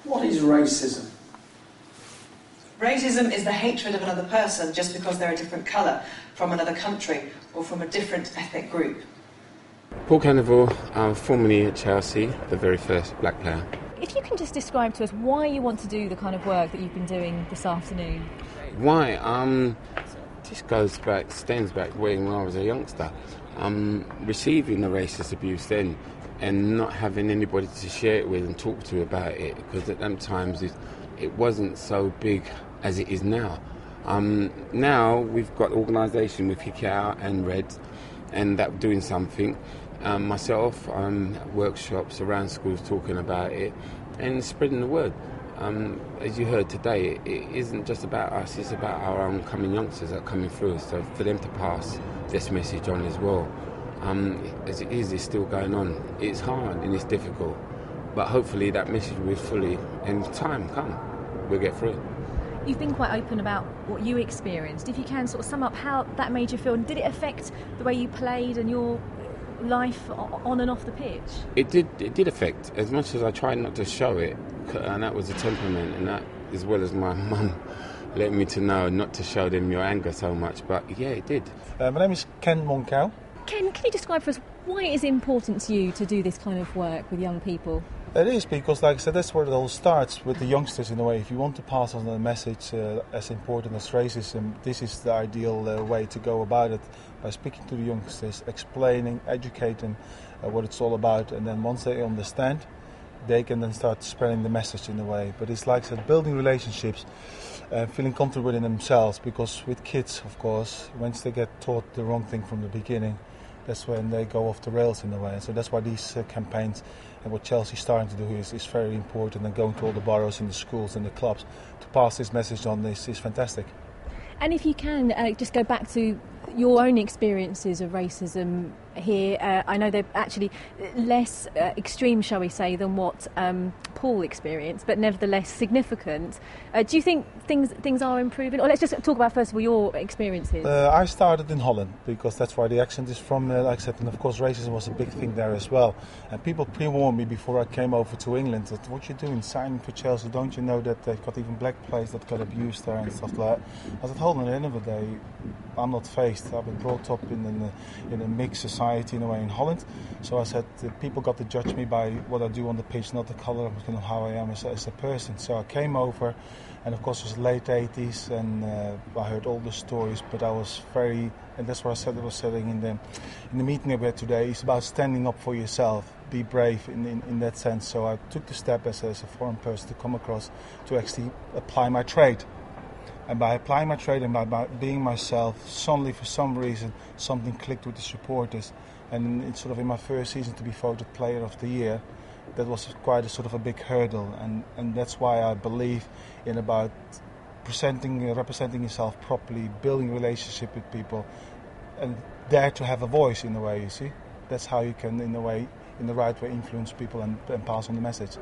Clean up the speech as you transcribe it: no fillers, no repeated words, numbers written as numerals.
What is racism? Racism is the hatred of another person just because they're a different colour, from another country, or from a different ethnic group. Paul Canoville, formerly at Chelsea, the very first black player. If you can just describe to us why you want to do the kind of work that you've been doing this afternoon. Why? This stems back when I was a youngster. Receiving the racist abuse then and not having anybody to share it with and talk to about it, because at them times it wasn't so big as it is now. Now we've got organisation with Kick It Out and Red, and that doing something. Myself, workshops around schools talking about it and spreading the word. As you heard today, it isn't just about us, it's about our oncoming youngsters that are coming through, so for them to pass this message on as well. As it is, it's still going on. It's hard and it's difficult, but hopefully that message will fully, in time come, we'll get through it. You've been quite open about what you experienced. If you can sort of sum up how that made you feel, and did it affect the way you played and your life on and off the pitch? It did affect, as much as I tried not to show it, and that was a temperament, and that, as well as my mum let me to know not to show them your anger so much, but yeah, it did. My name is Ken Monkau. Ken, can you describe for us why it is important to you to do this kind of work with young people? It is because, like I said, that's where it all starts, with the youngsters in a way. If you want to pass on a message as important as racism, this is the ideal way to go about it, by speaking to the youngsters, explaining, educating what it's all about, and then once they understand, they can then start spreading the message in a way. But it's like I said, building relationships, feeling comfortable in themselves, because with kids, of course, once they get taught the wrong thing from the beginning, that's when they go off the rails in a way. So that's why these campaigns and what Chelsea's starting to do is very important, and going to all the boroughs and the schools and the clubs to pass this message on is fantastic. And if you can just go back to your own experiences of racism here, I know they're actually less extreme, shall we say, than what Paul experienced, but nevertheless significant. Do you think things are improving? Or let's just talk about, first of all, your experiences. I started in Holland, because that's where the accent is from, like I said, and of course racism was a big thing there as well. And people pre-warned me before I came over to England that, what you doing signing for Chelsea, don't you know that they've got even black players that got abused there and stuff like that. I said, hold on, at the end of the day, I'm not faced. I've been brought up in a mixed society in a way in Holland. So I said, people got to judge me by what I do on the pitch, not the colour of how I am as a person. So I came over, and of course it was the late 80s, and I heard all the stories, but I was very, and that's what I said I was saying in the meeting we had today, it's about standing up for yourself, be brave in that sense. So I took the step as a foreign person to come across to actually apply my trade. And by applying my trade and by being myself, suddenly for some reason something clicked with the supporters, and it's sort of in my first season to be voted Player of the Year. That was quite a sort of a big hurdle, and that's why I believe in about representing yourself properly, building a relationship with people, and dare to have a voice in a way. You see, that's how you can, in a way, in the right way, influence people and pass on the message.